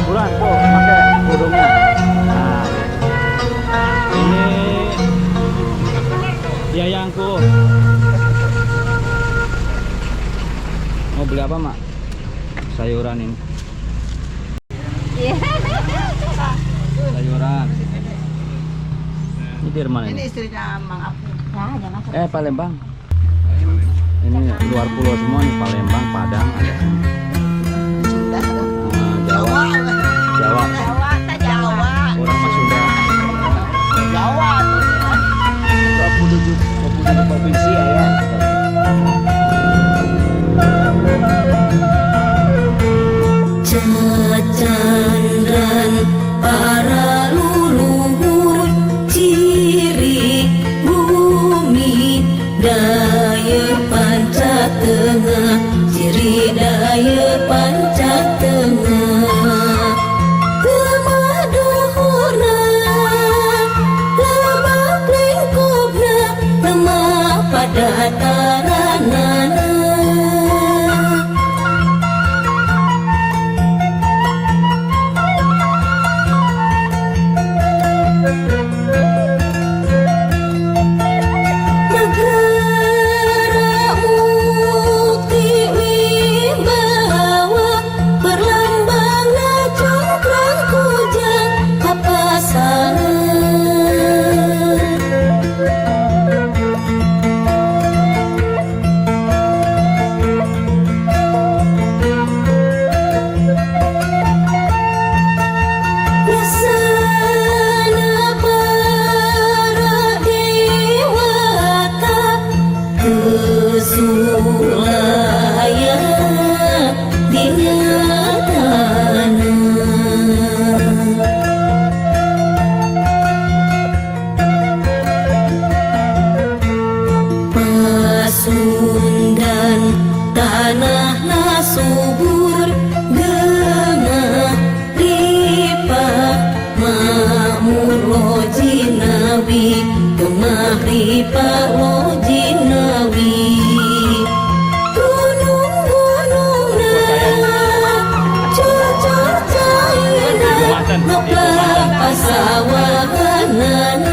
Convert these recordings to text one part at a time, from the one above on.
buruan tuh pakai kerudungnya. Nah, ini yayangku. Mau beli apa, Mak? Sayuran ini. Sayuran. Ini dari mana Ini ini? istrinya Mang Apu. Palembang. Ini luar pulau semua nih, Palembang, Padang ada. Sunda. Jawa. Jawa. Jawa. Orang Mas Sunda. Jawa. 27 provinsi ya. Cacandran para leluhur ciri bumi daya panca tengah, ciri daya panca tengah. Lemah duhurna lebak lingkupna, lemah pada taranana. Pasundan tanah subur genah ripah makmur lojinawi, gemah ripah lojinawi. Gunung-gunungna cocor cairna ngeplah pasawahanana.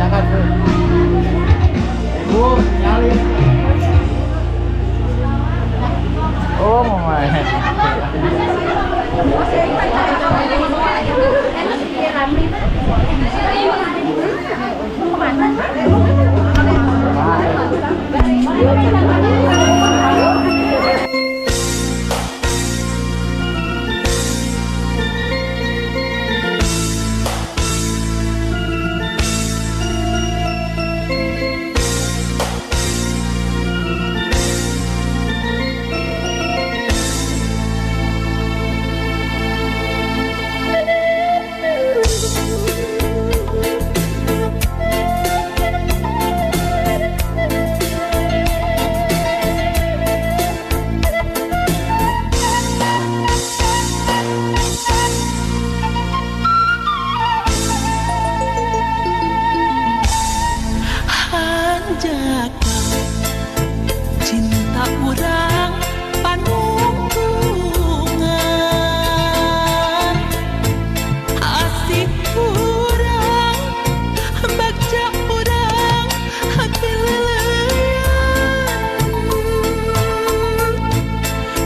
silakan Bu. Bu, nyalin. Oh, mau main. Jaga cinta urang panungtungan asik urang bagja urang pilelean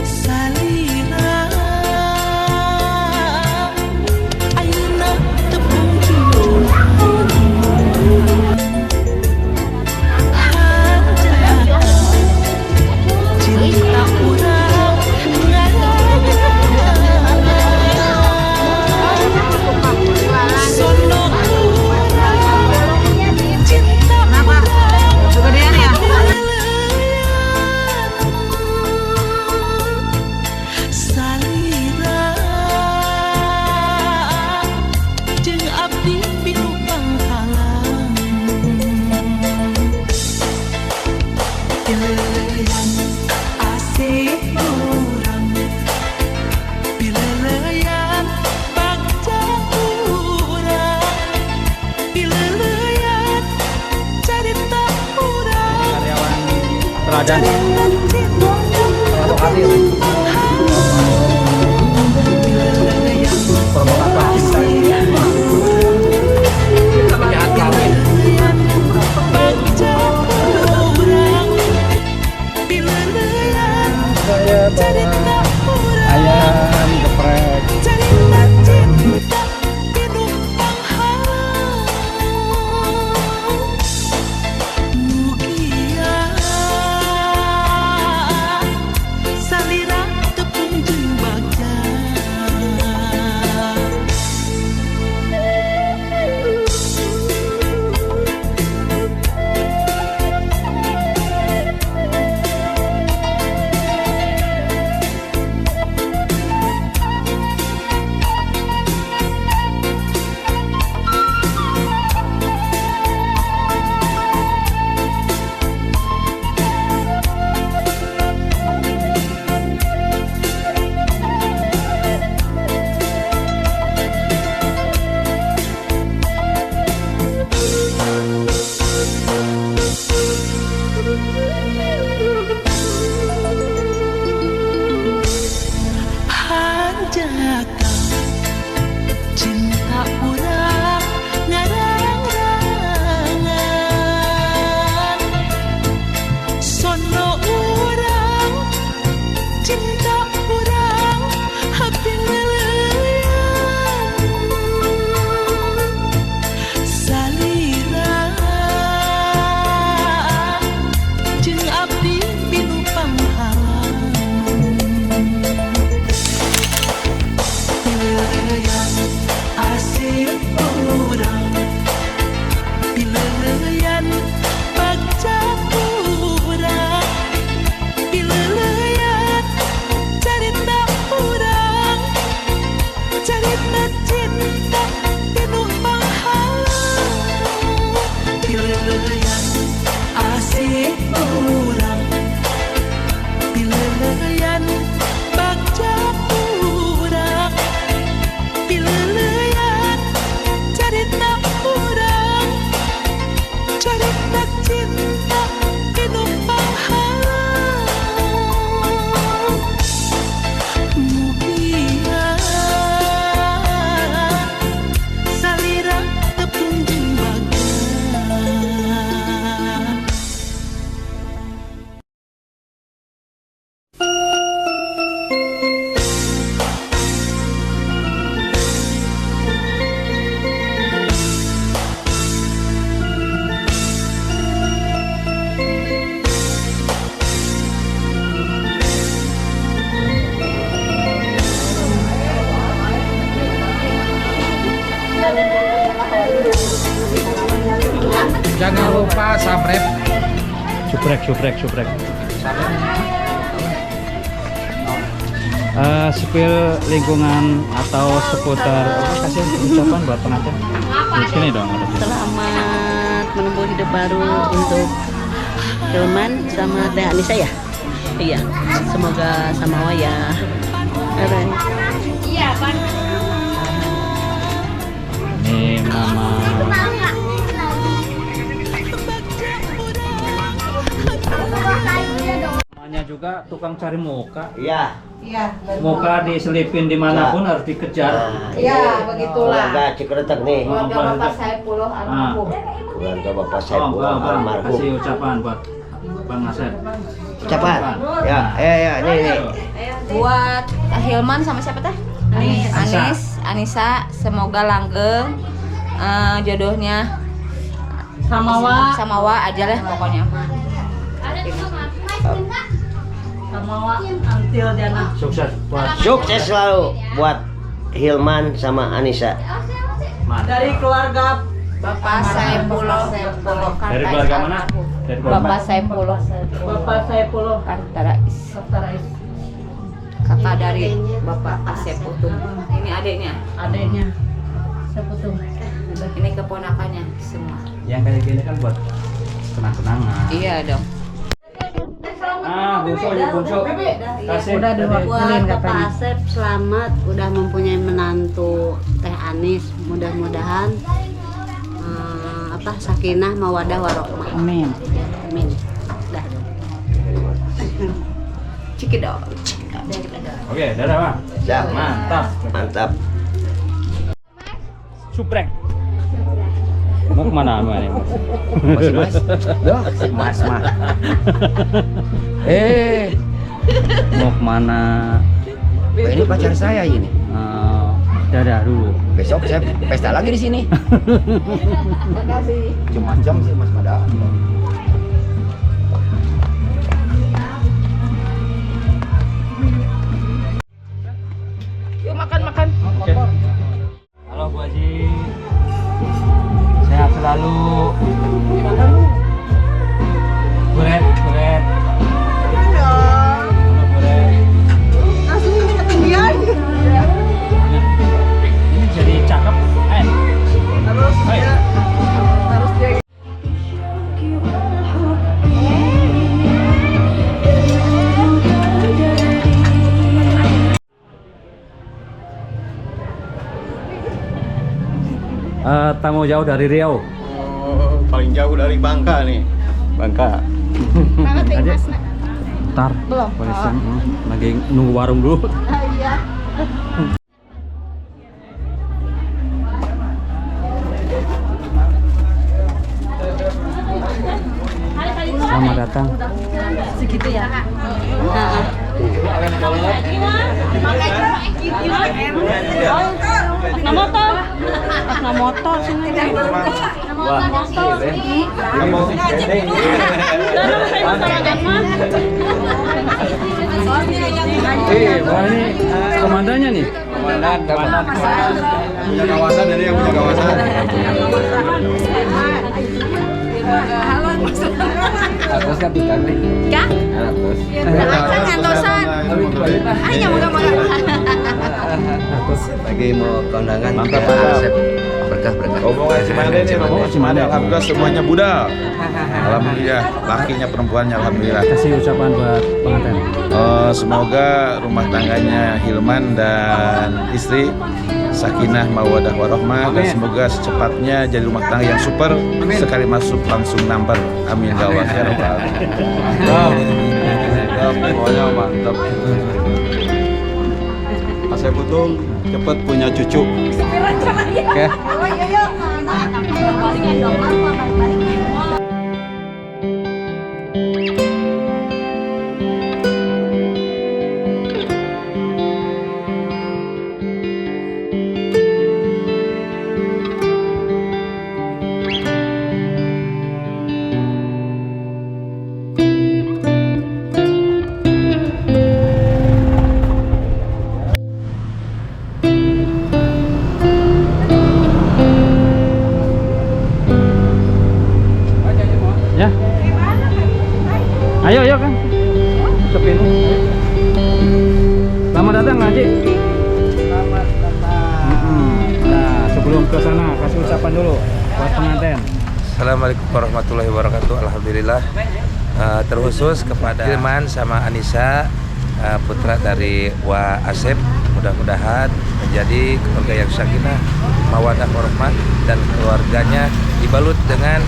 salira ayeuna tepung junjungan cinta urang sono urang cinta urang salira jeung abdi pilu pangkalan pilelean asik urang pilelean bagja urang pilelean carita urang Karyawan teladan. Provokator cinta. Penjahat kawin. bagja urang pilelean carita urang Ayam geprek. carita cinta pinuh panghalang mugia salira Jangan lupa subscribe. Subrek. Spill lingkungan atau seputar kasih ucapan buat pengantin. Di sini dong ada. Selamat menempuh hidup baru untuk Hilman sama Teh Anissa ya. Iya, semoga samawa ya. Ini mama. Namanya juga tukang cari muka. Iya. Muka diselipin dimanapun harus dikejar. Iya, begitulah. Keluarga Cikretek nih. Keluarga Bapak Saipullah almarhum. Keluarga Bapak Saipullah almarhum. Kasih ucapan buat Bang Asep. Ucapan. Ya, nih. Buat Hilman sama siapa teh? Anissa, semoga langgeng jodohnya samawa aja lah pokoknya. Sukses selalu buat Hilman sama Anissa. Dari keluarga Bapak Saipullah. Dari keluarga mana? Dari keluarga Bapak Saipullah. Bapak Saipullah Kartarais. Kakak dari Bapak Asep Utung. Ini adiknya. Seputung. Ini keponakannya semua. Yang kayak gini kan buat kenang-kenangan. Iya dong. Bungsu. Kasih. Udah diwakilin Bapak katanya. Asep selamat udah mempunyai menantu Teh Anis, mudah-mudahan sakinah mawadah warohmah. Amin. Amin. Dah. Cikidot. Oke, dadah Bang. Siap. Mantap. Mantap. Suprek. Mau kemana ini? Mas. Mau kemana? Ini pacar saya ini. Dadah dulu. Besok saya pesta lagi di sini. Macam-macam sih Mas Mada. Yuk makan. Oke. Halo Bu Haji. Sehat selalu. Buret. Halo Buret. Ini jadi cakep. Terus. Tamu jauh dari Riau. Paling jauh dari Bangka nih. Bangka. Aja. Ntar. Belum. Lagi nunggu warung dulu. Selamat datang. Segitu ya. Nah motor sini. Wah ini komandannya nih. Komandan. Punya kawasan jadi yang punya kawasan. Atas kan tukang nih. Kak? Atas. Akan ngantosan. Hanya moga-moga. Lagi mau kondangan. Mantap, ya, mantap. Asep. Berkah. Rombongan Cimande nih, rombongan Cimande. Alhamdulillah semuanya budal. Alhamdulillah, lakinya perempuannya alhamdulillah. Kasih ucapan buat pengantin. Semoga rumah tangganya Hilman dan istri sakinah mawadah warohmah dan semoga secepatnya jadi rumah tangga yang super. Sekali masuk langsung nampar. Amin ya Allah ya Rabbal alamin. Pokoknya mantap. Asep Utung cepet punya cucu. Oke. Assalamualaikum warahmatullahi wabarakatuh. Alhamdulillah. Terkhusus kepada Hilman sama Anissa, putra dari Wa Asep, mudah-mudahan menjadi keluarga yang sakinah, mawaddah warahmah, dan keluarganya dibalut dengan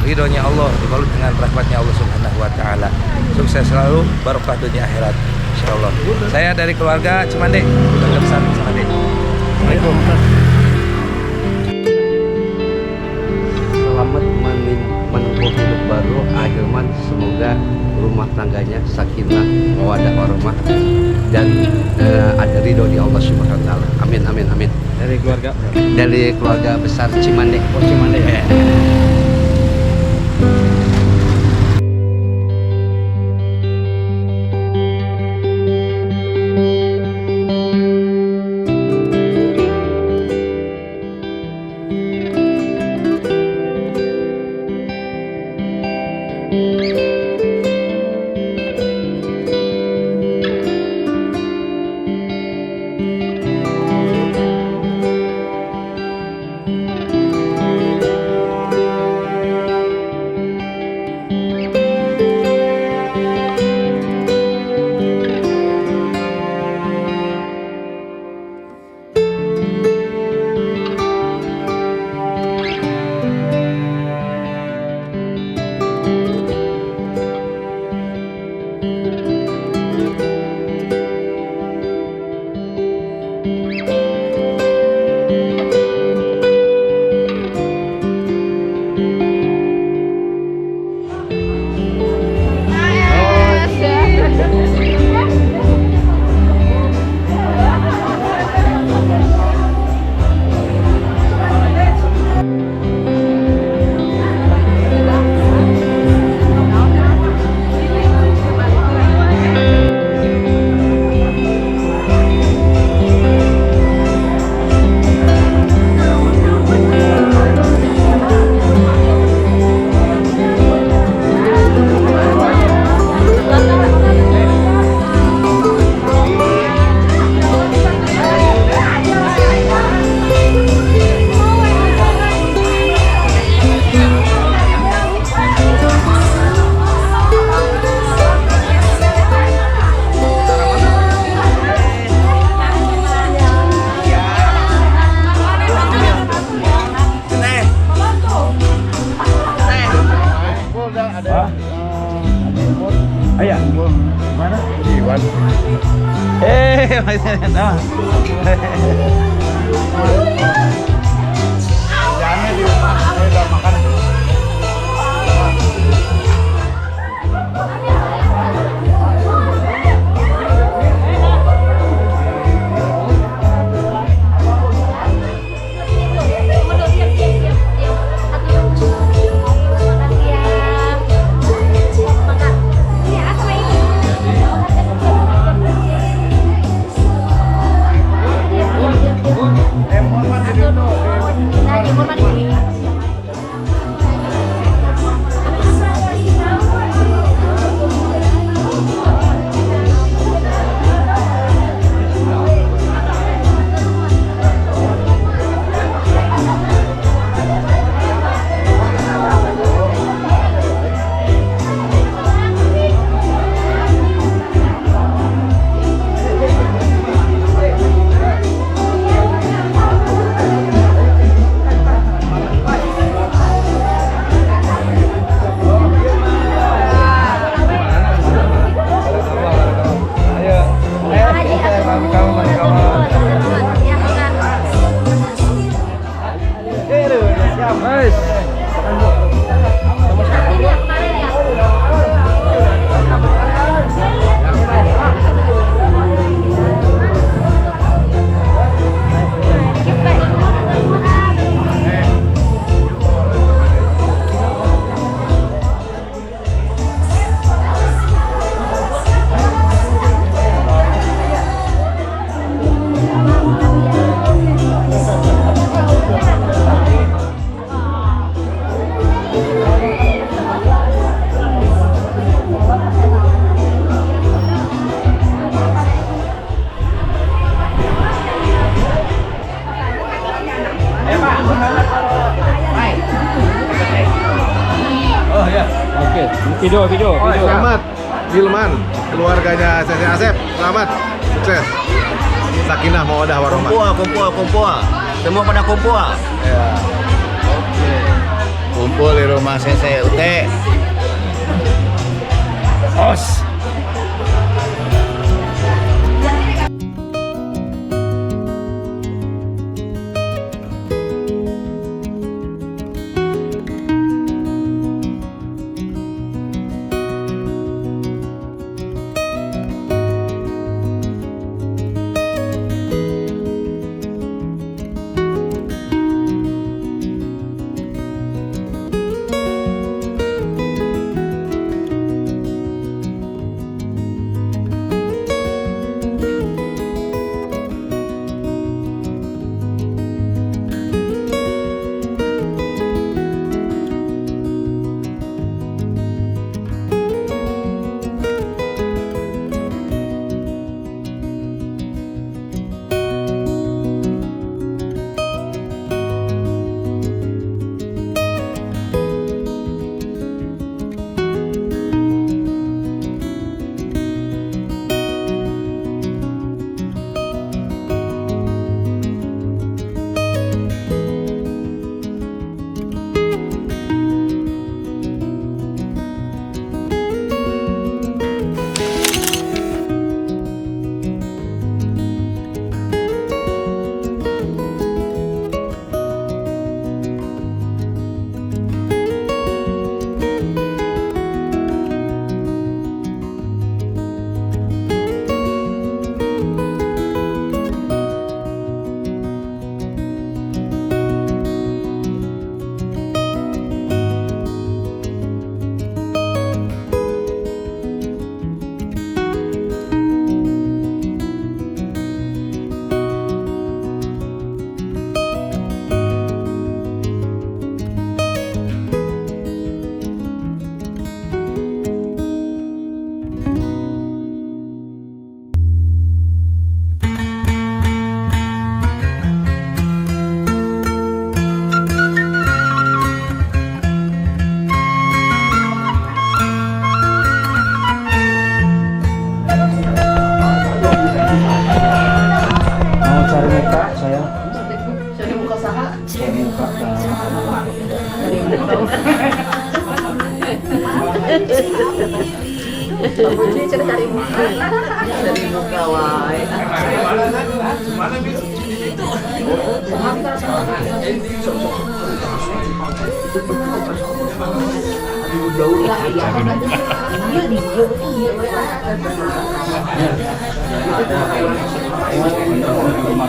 ridhonya Allah, dibalut dengan rahmatnya Allah Subhanahu wa Ta'ala. Sukses selalu, barokah dunia akhirat, insyaallah. Saya dari keluarga Cimande, keluarga besar Cimande. Assalamualaikum. Selamat menempuh hidup baru Hilman, semoga rumah tangganya sakinah, mawaddah warahmah, dan ada ridho di Allah Subhanahu wa Ta'ala. Amin amin amin. Dari keluarga besar Cimande. Oh, Cimande ya. Ayah, mana? Iwan. Masih ada. Jangan di rumah, saya udah makan. Mohon maaf Video. Selamat Hilman, keluarganya Sesi Asep. Selamat, sukses. Sakinah mawaddah warahmah. Kumpul. Semua pada kumpul. Ya. Oke. Kumpul di rumah Sese Ute. Os.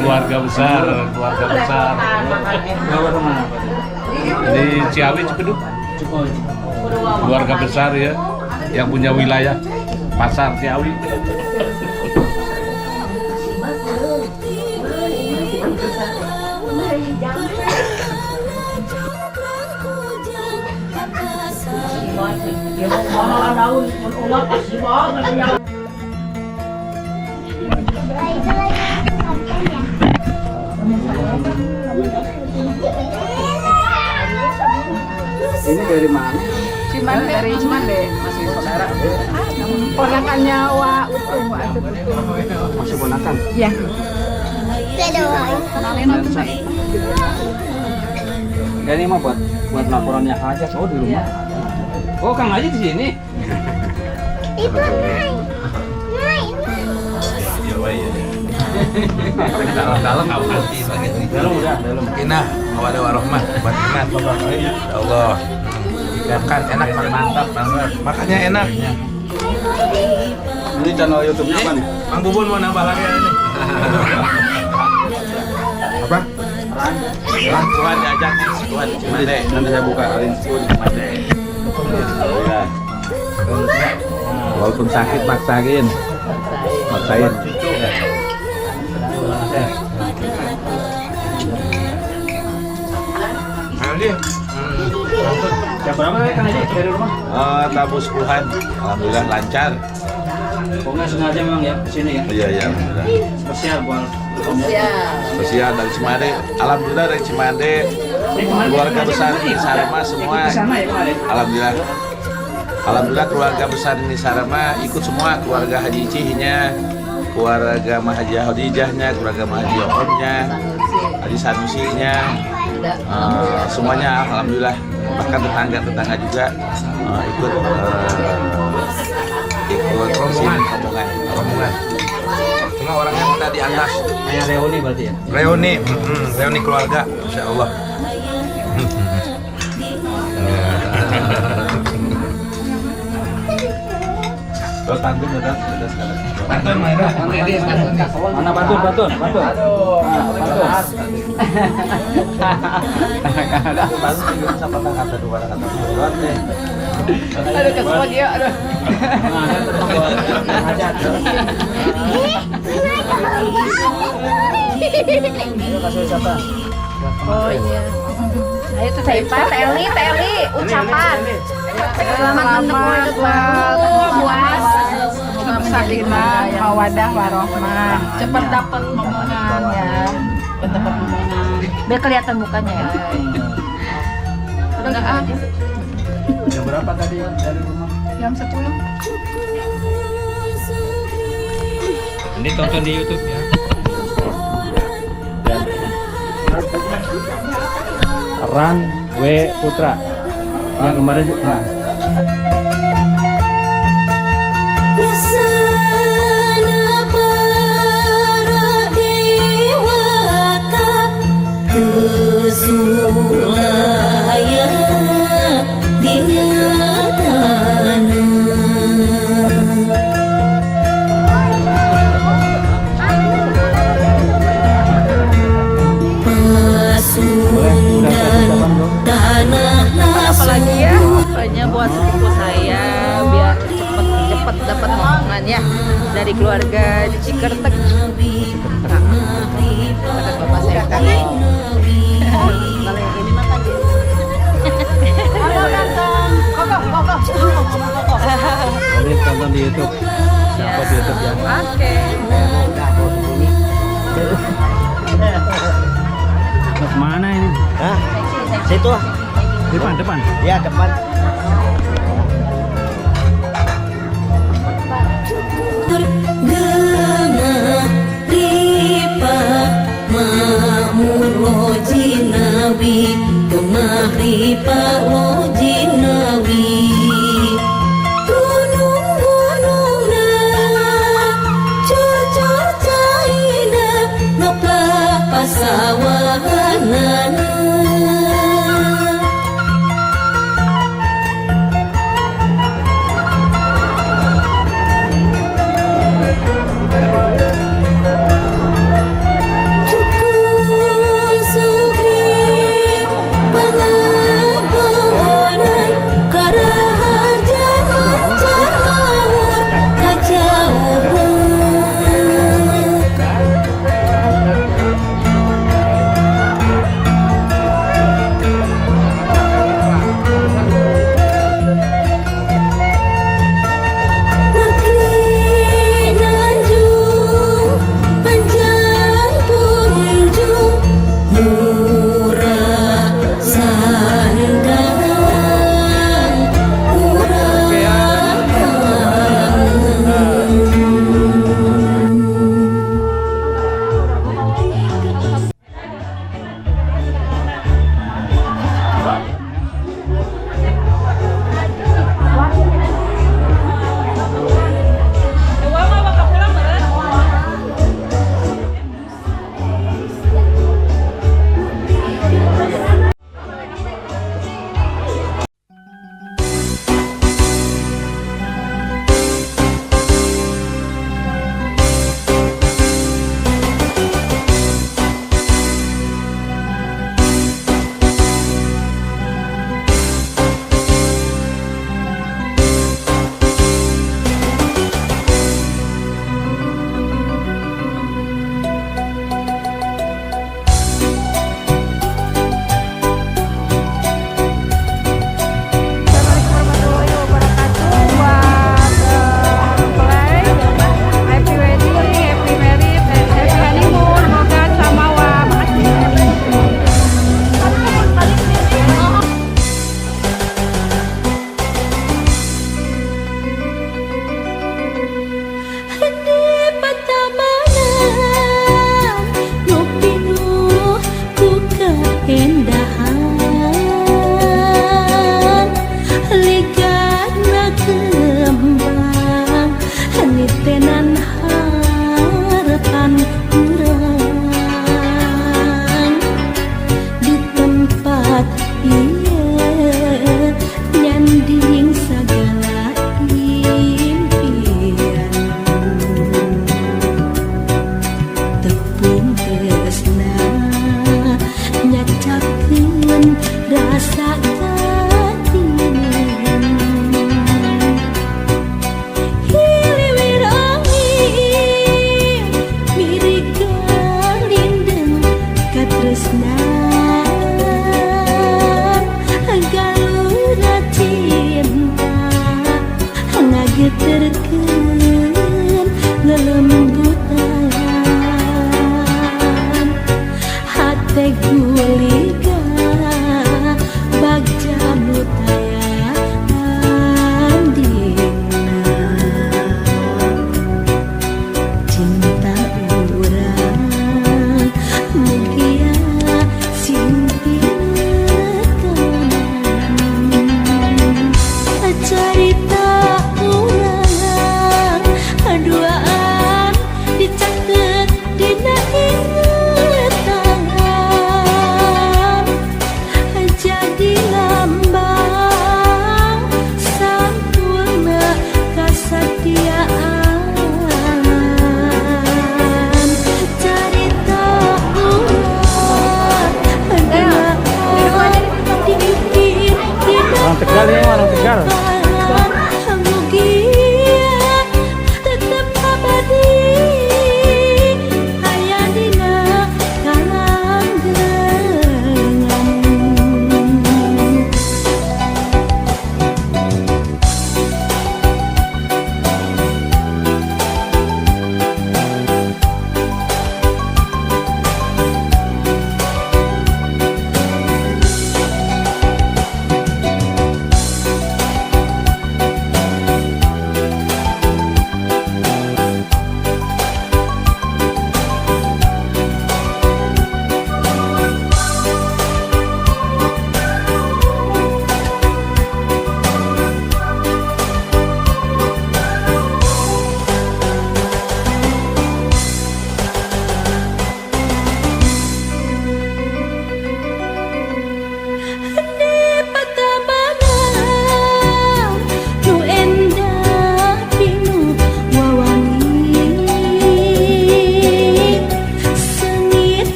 Keluarga besar. Di Ciawi Cipeduk. Keluarga besar ya, yang punya wilayah pasar Ciawi. Ini dari mana? Dari Cimande, masih saudara. Ponakannya Wak Utung, Wak Utung. Masih ponakan? Iya. Kenalin itu, Pak. Ya, ini mah buat laporannya aja. Oh, di rumah. Oh, Kang Haji di sini. Itu Dalam hati Dalam udah, dalam. Sakinah mawaddah warahmah. Batinah. Ya Allah. Makan enak, mantap banget. Makannya enak. Ini channel YouTube-nya apa nih? Mang Bubun mau nambah lagi ini. Apa? Tuhan diajak nih, Tuhan Cimande. Nanti saya buka alin Cimande. Walaupun sakit maksain. Jam berapa ya Kang Haji dari rumah? Tabus Tuhan, alhamdulillah lancar. Pokoknya sengaja memang ya kesini ya. Iya, alhamdulillah. Spesial buat Spesial dari Cimande, alhamdulillah dari Cimande. Keluarga besar Sarema semua. Kesana ya kemarin. Alhamdulillah. Alhamdulillah keluarga besar ini Sarama ikut semua, keluarga Haji Cihnya, keluarga Mah Haji Hadijahnya, keluarga Mah Haji Omnya, Haji Sanusinya, semuanya alhamdulillah, bahkan tetangga juga ikut sini rombongan. Cuma orangnya udah di atas. Kayak reuni berarti ya? Reuni keluarga, insya Allah. Pantun udah sekarang. Pantun mana? Mana pantun? Aduh, kesel dia, aduh. Oh iya. Ayo tuh saya Teli, ucapan. Selamat puas. Sakinah, mawadah, warohmah. Cepat dapat momongan ya. Cepat dapat momongan. Biar kelihatan mukanya ya. Udah enggak ada. Jam berapa tadi dari rumah? Jam 10. Ini tonton di YouTube ya. Ran W Putra yang kemarin juga. Apalagi ya, pokoknya buat sepupu saya biar cepet dapat momongan ya dari keluarga di Cikertek. Kata bapak saya kan. Kalau yang ini makan dia. Boleh tonton di YouTube. Siapa di YouTube ya? Oke. Mas mana ini? Hah? Situ. Depan. Ya, depan.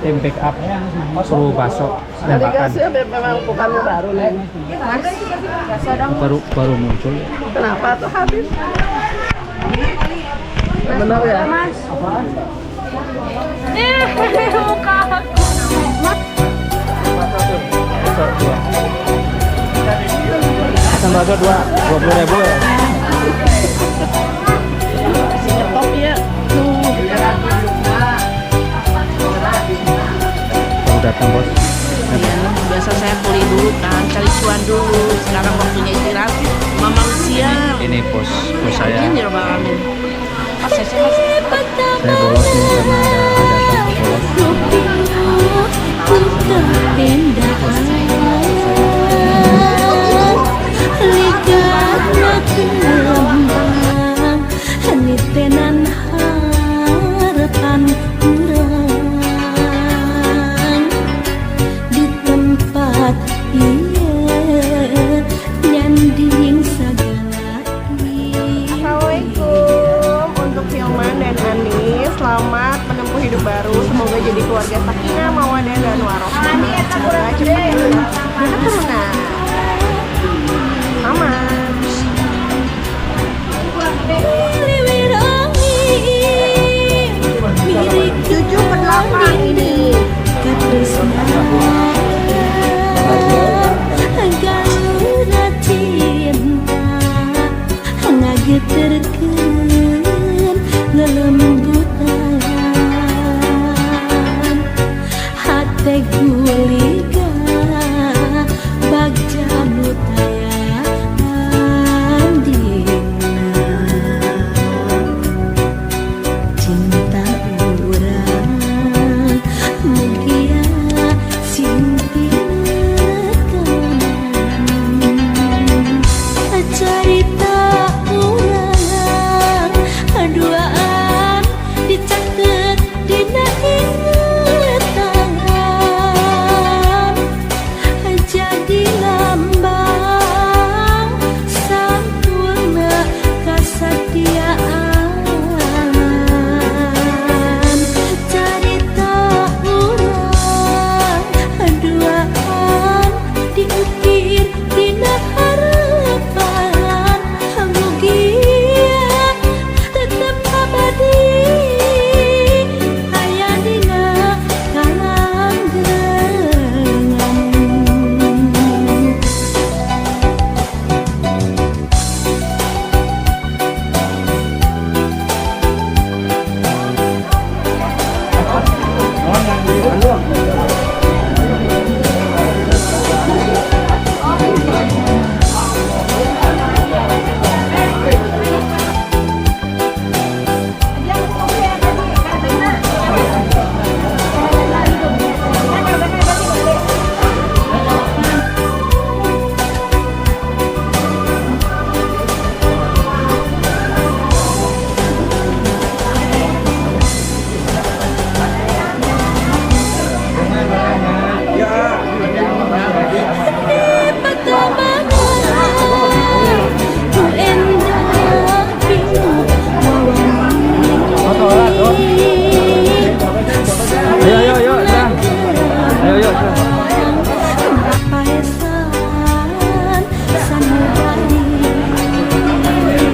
Tim pick up suruh baso tembakan. Memang bukannya baru nih. Baru muncul. Kenapa tuh habis? Benar ya? Mas. Muka aku. Asam baso 20.000 ya. Top ya. Baru datang bos. Iya, biasa saya pulih dulu kan, cari cuan dulu. Sekarang waktunya istirahat. Mamang siang. Ini bos saya. Ini rumah kami. Pas saya Bolos nih karena ada Assalamualaikum untuk Hilman dan Anis. Selamat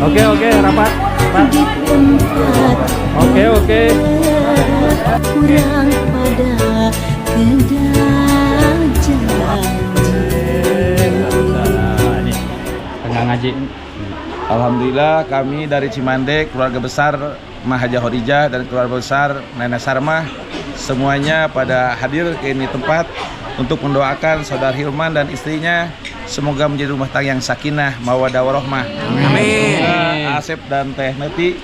Oke, rapat. Oke. Kurang pada Tengah ngaji. Alhamdulillah kami dari Cimandek, keluarga besar Mahaja Khorijah dan keluarga besar Nenek Sarmah semuanya pada hadir ke ini tempat untuk mendoakan saudara Hilman dan istrinya semoga menjadi rumah tangga yang sakinah, mawaddah warahmah. Amin. Asep dan Teh Meti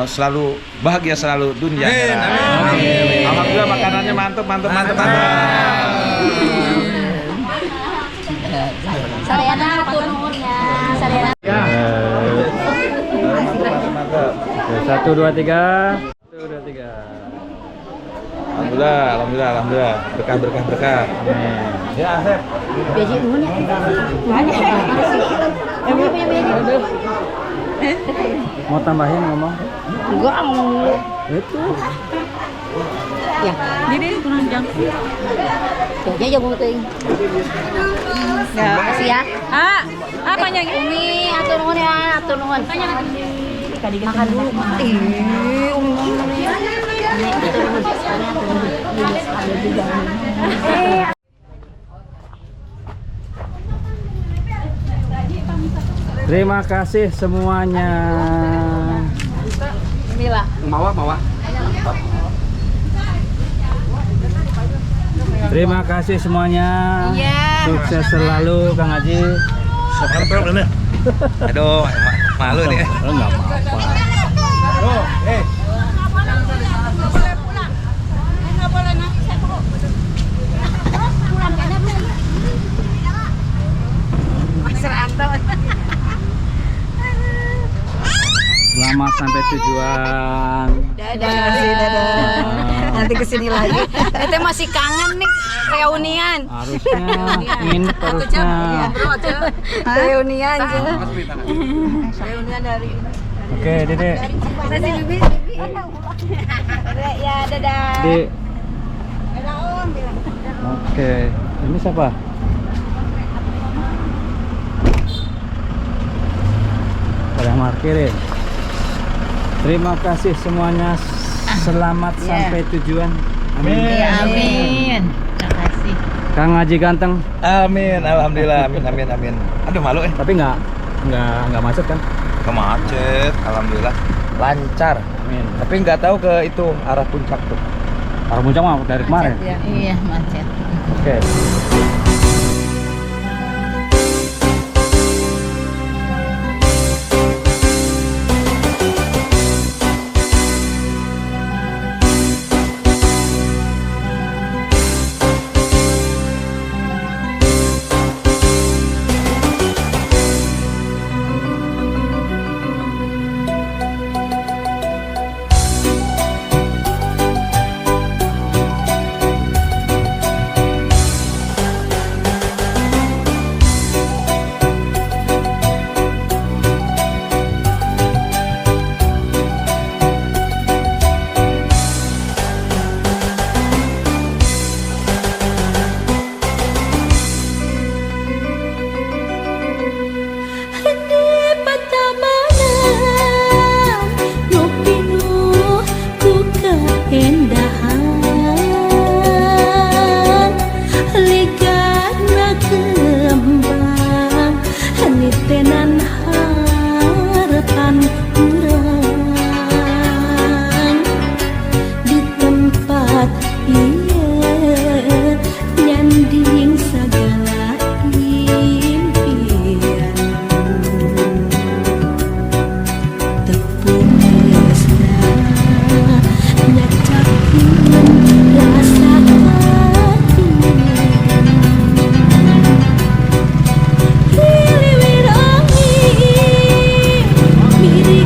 selalu bahagia selalu dunia akhirat. Amin. Alhamdulillah makanannya mantap. Sarjana atur nuhunnya. Sarjana. Oke, 1, 2, 3. Alhamdulillah. Berkah. Amin. Ya, Asep. Beji nuhunnya. Mau tambahin ngomong? Enggak ngomong. Itu. Ya, ini kurang jam. Tuh, dia jago ting. Ya, kasih ya. Apanya? Umi, atur nuhun ya, atur nuhun. Makan dulu. Ih, Umi mau ya. Ini atur nuhun. Ada juga. Terima kasih semuanya. Mila. Mawa. Terima kasih semuanya. Iya. Sukses selalu Kang Haji. Aduh, malu nih. Enggak apa-apa. Selamat sampai tujuan. Dadah. Nanti kesini lagi. Kita masih kangen nih reunian. Harusnya nginep terusnya. Reunian aja. Reunian dari. Oke, Dede. Kasih Bibi. Ya, dadah. Dede. Oke, ini siapa? Pada parkirin. Terima kasih semuanya. Selamat sampai tujuan. Amin. Amin. Terima kasih. Kang Haji ganteng. Amin, alhamdulillah, amin. Aduh malu Tapi nggak macet kan? Kemacet, alhamdulillah lancar. Amin. Tapi nggak tahu ke itu arah puncak tuh. Arah puncak mah dari kemarin. Iya, macet. Oke. Diri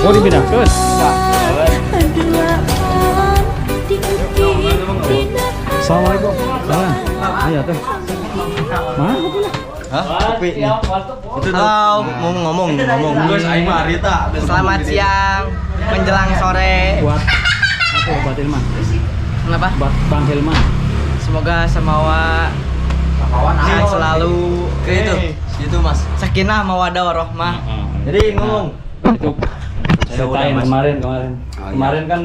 Mau dipindahkan? Assalamualaikum. Salam. Ayo tuh. Mana? Hah? Kopi. Halo, mau ngomong. Terus aing mah Rita. Selamat siang menjelang sore. Buat apa Buat Hilman? Kenapa? Buat Bang Hilman. Semoga semawa sehat selalu. Itu Mas. Sakinah mawadah warahmah. Jadi ngomong. Itu ceritain kemarin. Kemarin kan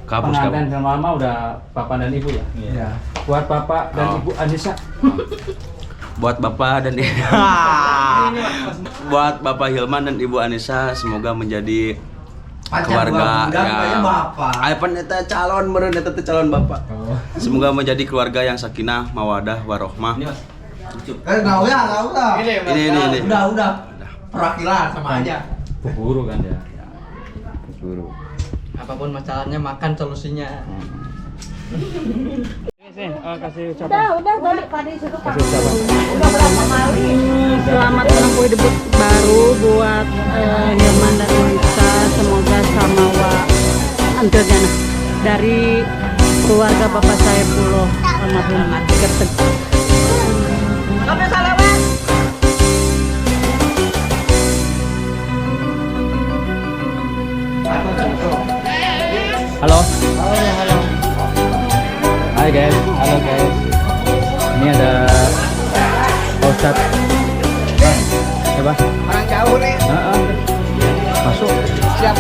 pengantin sama mama udah papa dan ibu ya. Iya. Buat papa dan ibu Anissa. Buat Bapak dan buat Bapak Hilman dan Ibu Anissa semoga menjadi keluarga yang Alpan eta calon meureun eta teh calon bapak. Semoga menjadi keluarga yang sakinah, mawadah, warohmah. Enggak usah. Ini. Udah. Perwakilan sama aja. Buru kan ya. Buru. Apapun masalahnya makan solusinya. Kasih ucapan. Udah balik tadi suruh Kasih ucapan. udah berapa kali? Selamat menempuh hidup baru buat Hilman dan Anissa. Semoga samawa antarjana dari keluarga Bapak Saifullah almarhum Gertek. Halo. Hai guys, halo guys. Ini ada Pak Ustadz. Coba. Orang jauh nih. Masuk. Siap.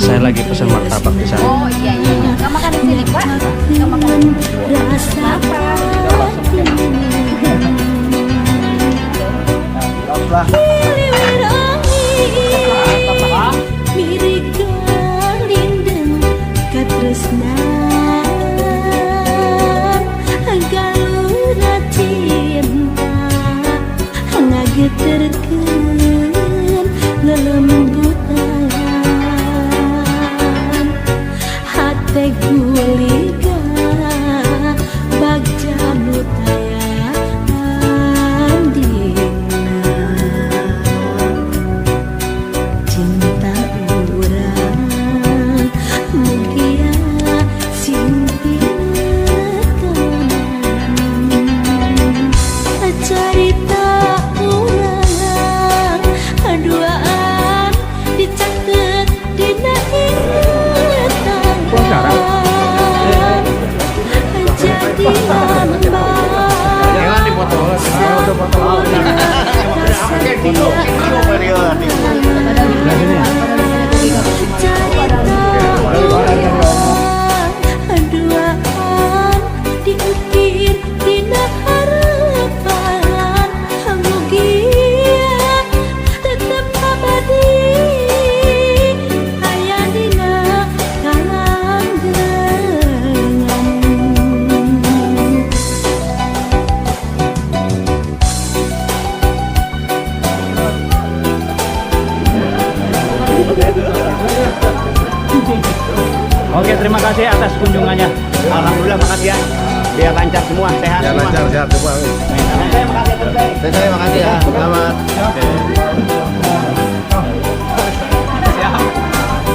Saya lagi pesan martabak di sana. Oh iya. Nggak makan di sini Pak? Nggak makan. Kenapa? Oke, terima kasih atas kunjungannya. Alhamdulillah, makasih ya. Biar lancar semua, sehat semua. Lancar semua. Saya makasih ya. Selamat.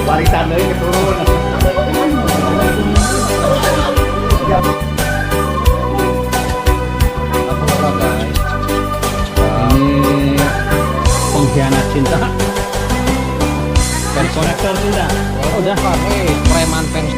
Barisan deui keturun. Ini pengkhianat cinta. Fans konektor cinta. Oh, udah. Preman fans.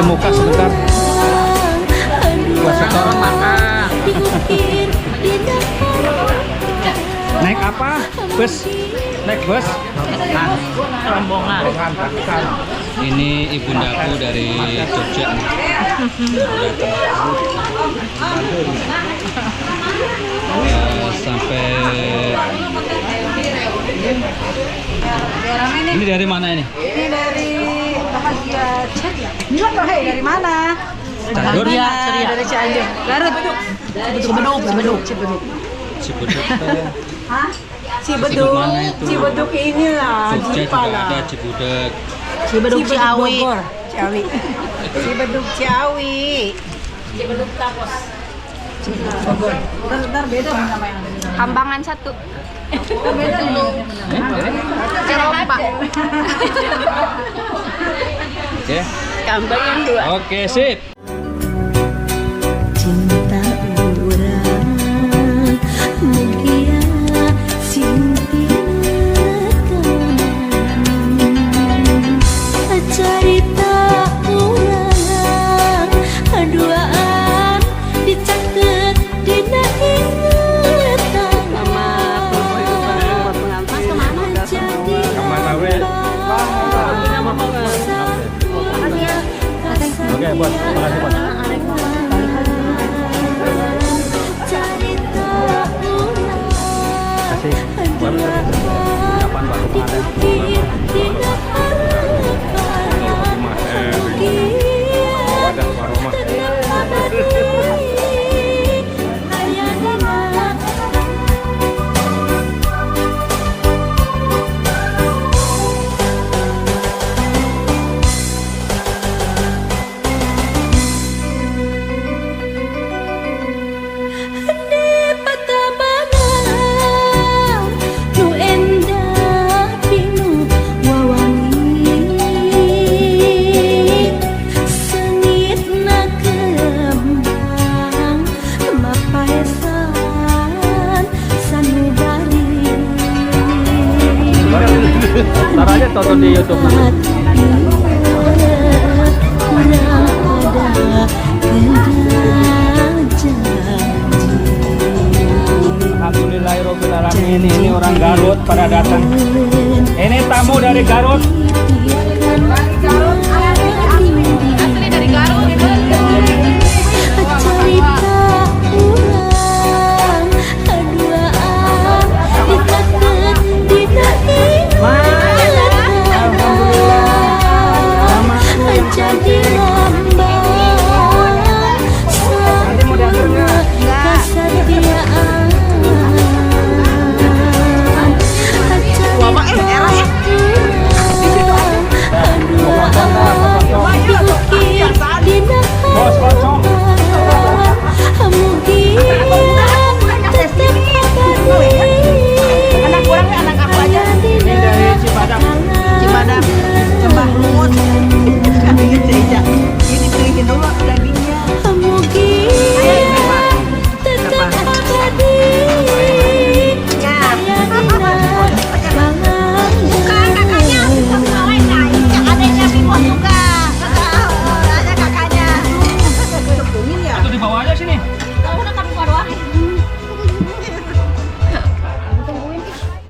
muka sebentar. Buat setoran makan. Naik apa? Bus? Naik bus? Rombongan. Ini ibundaku dari Jogja. Sampai ini dari mana ini? Ini dari ini dari mana? Cianjur? Dari Cianjur. Garut. Cibeduk. Hah? Cibeduk mana itu? Cibeduk inilah. Jogja juga ada Cibudek. Cibeduk Ciawi. Cibeduk Ciawi. Cibeduk Tapos. Bentar beda sama yang ada. Kambangan 1. Beda nih. Cerompak. Oke. Kambangan 2. Oke, sip. Cinta orang mulia simpinakan cerita orang duaan dicatat dina ingatan Mama buat pengantin. Kemana we? Oke, bos. Makasih, bos. Kasih. Buat kapan baru pengantin? Wadah warahmah. Ntar aja tonton di YouTube nanti. Alhamdulillahirobbilalamin, ini orang Garut pada datang. Ini tamu dari Garut.